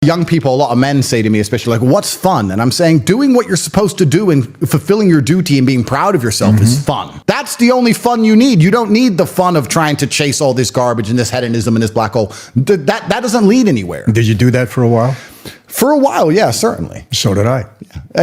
Young people, a lot of men say to me, especially like, what's fun? And I'm saying doing what you're supposed to do and fulfilling your duty and being proud of yourself is fun. That's the only fun you need. You don't need the fun of trying to chase all this garbage and this hedonism and this black hole. That doesn't lead anywhere. Did you do that for a while? For a while, yeah, certainly. So did I.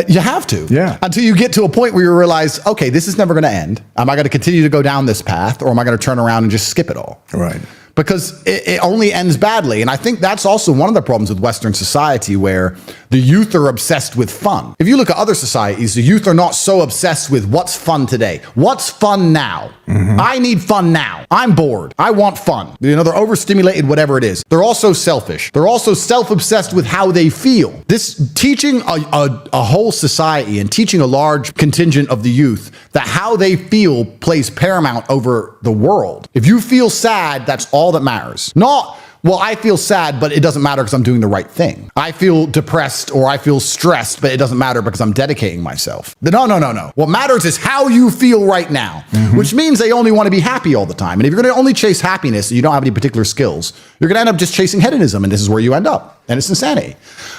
You have to. Yeah. Until you get to a point where you realize, okay, this is never going to end. Am I going to continue to go down this path, or am I going to turn around and just skip it all? Right. Because it only ends badly. And I think that's also one of the problems with Western society, where the youth are obsessed with fun. If you look at other societies, the youth are not so obsessed with what's fun today. What's fun now? I need fun now. I'm bored. I want fun. You know, they're overstimulated, whatever it is. They're also selfish. They're also self-obsessed with how they feel. This teaching a whole society and teaching a large contingent of the youth that how they feel plays paramount over the world. If you feel sad, that's all that matters. Not, well, I feel sad, but it doesn't matter because I'm doing the right thing. I feel depressed or I feel stressed, but it doesn't matter because I'm dedicating myself. No. What matters is how you feel right now, which means they only want to be happy all the time. And if you're going to only chase happiness and you don't have any particular skills, you're going to end up just chasing hedonism, and this is where you end up. And it's insanity.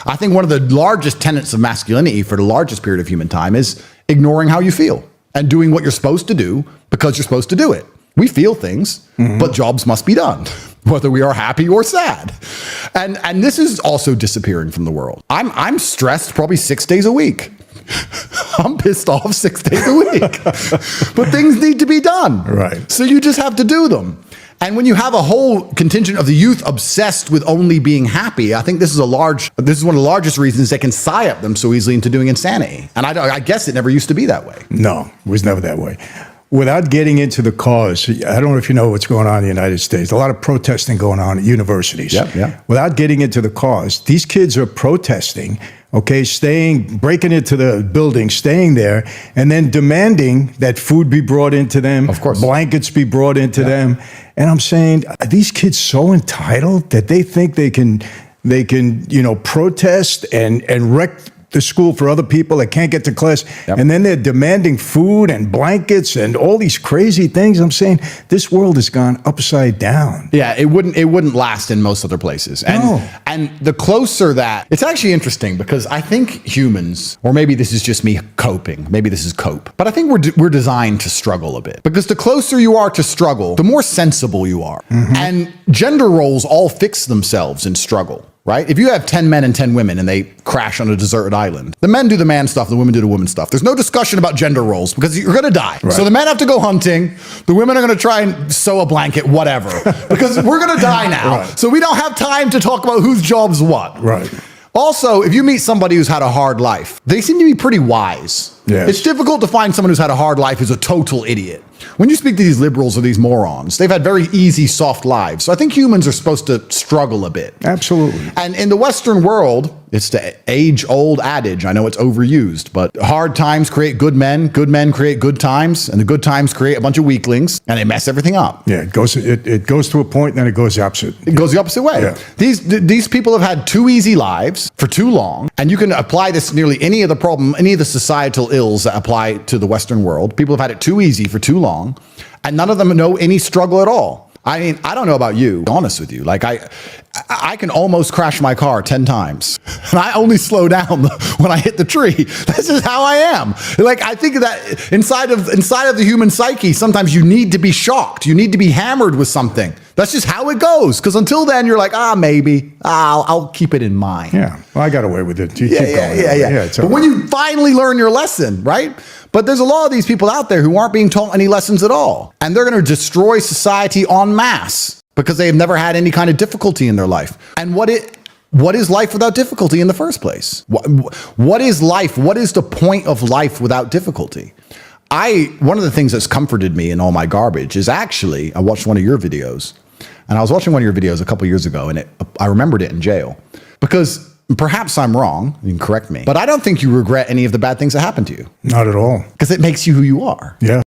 I think one of the largest tenets of masculinity for the largest period of human time is ignoring how you feel and doing what you're supposed to do because you're supposed to do it. We feel things, but jobs must be done, whether we are happy or sad. And this is also disappearing from the world. I'm stressed probably 6 days a week. I'm pissed off 6 days a week. But things need to be done. Right. So you just have to do them. And when you have a whole contingent of the youth obsessed with only being happy, I think this is one of the largest reasons they can psy-up them so easily into doing insanity. And I guess it never used to be that way. No, it was never that way. Without getting into the cause, I don't know if you know what's going on in the United States. A lot of protesting going on at universities. Yeah. Without getting into the cause, these kids are protesting, okay, breaking into the building, staying there, and then demanding that food be brought into them, of course, blankets be brought into them. And I'm saying, are these kids so entitled that they think they can, protest and wreck the school for other people that can't get to class, and then they're demanding food and blankets and all these crazy things? I'm saying this world has gone upside down. Yeah, it wouldn't last in most other places. And the closer that, it's actually interesting because I think humans, or maybe this is just me coping, maybe this is cope, but I think we're designed to struggle a bit, because the closer you are to struggle, the more sensible you are. And gender roles all fix themselves in struggle. Right? If you have 10 men and 10 women and they crash on a deserted island, the men do the man stuff, the women do the woman stuff. There's no discussion about gender roles because you're going to die. Right. So the men have to go hunting. The women are going to try and sew a blanket, whatever, because we're going to die now. Right. So we don't have time to talk about whose job's what. Right. Also, if you meet somebody who's had a hard life, they seem to be pretty wise. Yes. It's difficult to find someone who's had a hard life who's a total idiot. When you speak to these liberals or these morons, they've had very easy, soft lives. So I think humans are supposed to struggle a bit. Absolutely. And in the Western world, it's the age-old adage. I know it's overused, but hard times create good men create good times, and the good times create a bunch of weaklings, and they mess everything up. Yeah, it goes to a point, and then it goes the opposite. It goes the opposite way. Yeah. These people have had too easy lives for too long, and you can apply this to nearly any of the societal ills that apply to the Western world. People have had it too easy for too long, and none of them know any struggle at all. I mean, I don't know about you, to be honest with you. Like I can almost crash my car 10 times, and I only slow down when I hit the tree. This is how I am. Like, I think that inside of the human psyche, sometimes you need to be shocked. You need to be hammered with something. That's just how it goes. Because until then, you're like, maybe I'll keep it in mind. Yeah, well, I got away with it. You keep going. Yeah. But when you finally learn your lesson, right? But there's a lot of these people out there who aren't being taught any lessons at all. And they're going to destroy society en masse because they have never had any kind of difficulty in their life. And what is life without difficulty in the first place? What is life? What is the point of life without difficulty? One of the things that's comforted me in all my garbage is actually, I watched one of your videos, and I was watching one of your videos a couple years ago, and I remembered it in jail, because perhaps I'm wrong, you can correct me, but I don't think you regret any of the bad things that happened to you. Not at all. Because it makes you who you are. Yeah.